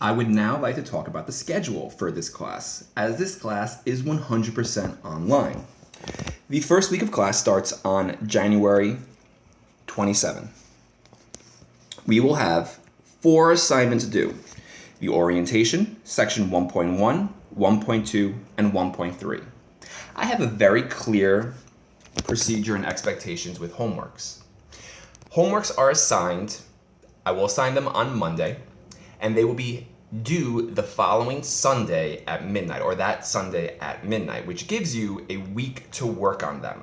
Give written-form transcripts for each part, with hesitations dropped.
I would now like to talk about the schedule for this class, as this class is 100% online. The first week of class starts on January 27. We will have 4 assignments due: the orientation, section 1.1, 1.2, and 1.3. I have a very clear procedure and expectations with homeworks. Homeworks are assigned, I will assign them on Monday, and they will be due the following Sunday at midnight, or that Sunday at midnight, which gives you a week to work on them.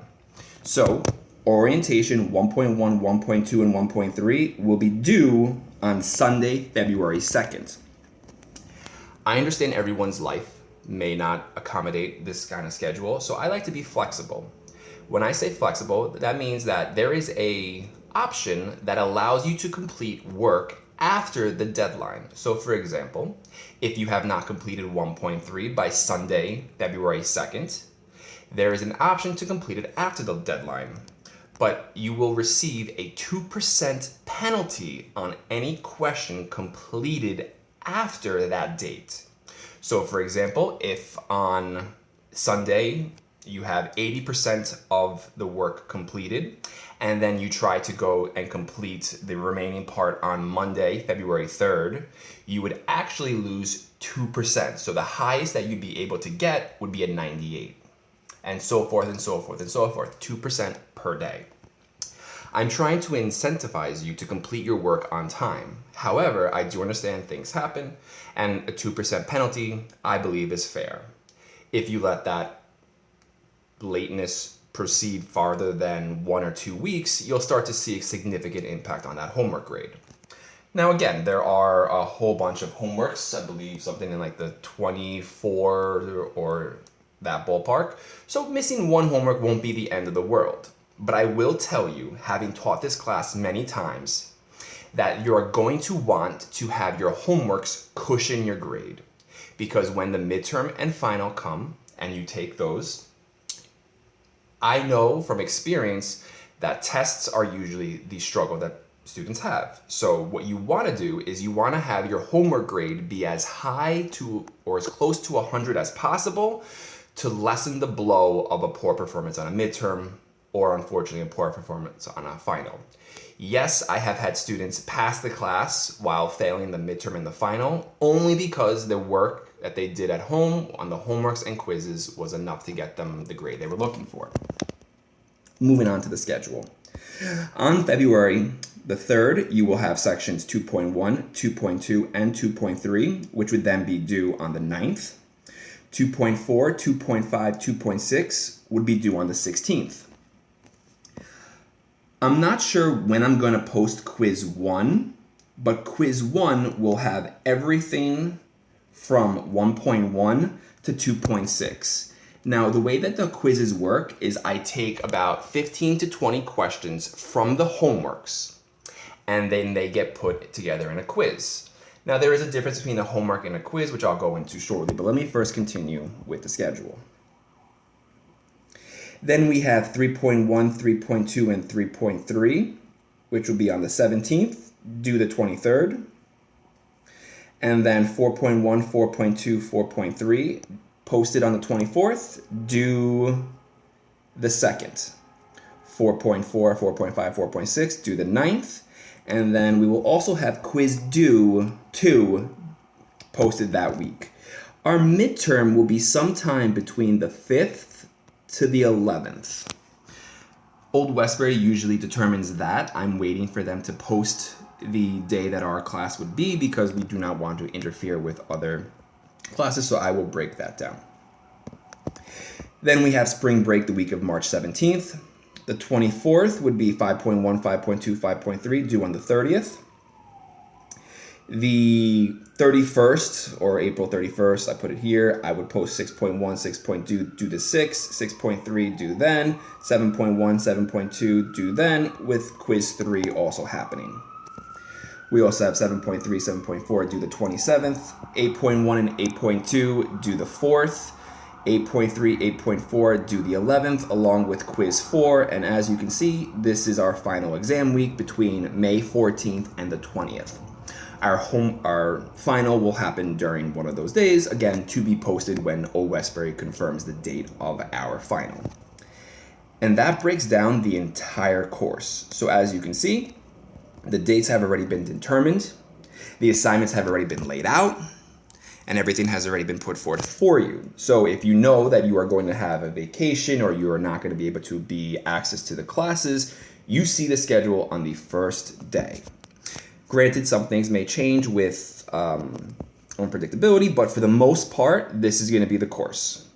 So, orientation 1.1, 1.2, and 1.3 will be due on Sunday, February 2nd. I understand everyone's life may not accommodate this kind of schedule, so I like to be flexible. When I say flexible, that means that there is a option that allows you to complete work after the deadline. So for example, if you have not completed 1.3 by Sunday, February 2nd, there is an option to complete it after the deadline, but you will receive a 2% penalty on any question completed after that date. So for example, if on Sunday you have 80% of the work completed, and then you try to go and complete the remaining part on Monday, February 3rd, you would actually lose 2%. So the highest that you'd be able to get would be a 98, and so forth and so forth and so forth, 2% per day. I'm trying to incentivize you to complete your work on time. However, I do understand things happen, and a 2% penalty, I believe, is fair. If you let that lateness proceed farther than 1 or 2 weeks, you'll start to see a significant impact on that homework grade. Now again, there are a whole bunch of homeworks, I believe something in like the 24 or that ballpark. So missing one homework won't be the end of the world. But I will tell you, having taught this class many times, that you're going to want to have your homeworks cushion your grade. Because when the midterm and final come and you take those, I know from experience that tests are usually the struggle that students have. So what you want to do is you want to have your homework grade be as high to or as close to 100 as possible to lessen the blow of a poor performance on a midterm or unfortunately a poor performance on a final. Yes, I have had students pass the class while failing the midterm and the final only because the work that they did at home on the homeworks and quizzes was enough to get them the grade they were looking for. Moving on to the schedule. On February the 3rd, you will have sections 2.1, 2.2, and 2.3, which would then be due on the 9th. 2.4, 2.5, 2.6 would be due on the 16th. I'm not sure when I'm going to post quiz 1, but quiz 1 will have everything from 1.1 to 2.6. Now, the way that the quizzes work is I take about 15 to 20 questions from the homeworks, and then they get put together in a quiz. Now, there is a difference between a homework and a quiz, which I'll go into shortly, but let me first continue with the schedule. Then we have 3.1, 3.2, and 3.3, which will be on the 17th, due the 23rd. And then 4.1, 4.2, 4.3, posted on the 24th, due the 2nd. 4.4, 4.5, 4.6, due the 9th. And then we will also have quiz due 2 posted that week. Our midterm will be sometime between the 5th to the 11th. Old Westbury usually determines that. I'm waiting for them to post the day that our class would be because we do not want to interfere with other classes, so I will break that down. Then we have spring break the week of March 17th. The 24th would be 5.1, 5.2, 5.3 due on the 30th. The 31st, or April 31st, I put it here, I would post 6.1, 6.2 due to 6, 6.3 due then, 7.1, 7.2 due then, with quiz 3 also happening. We also have 7.3, 7.4 due the 27th, 8.1 and 8.2 due the 4th, 8.3, 8.4 due the 11th, along with quiz 4, and as you can see, this is our final exam week between May 14th and the 20th. Our final will happen during one of those days, again, to be posted when Old Westbury confirms the date of our final. And that breaks down the entire course. So as you can see, the dates have already been determined, the assignments have already been laid out, and everything has already been put forth for you. So if you know that you are going to have a vacation or you are not going to be able to be access to the classes, you see the schedule on the first day. Granted, some things may change with unpredictability, but for the most part, this is going to be the course.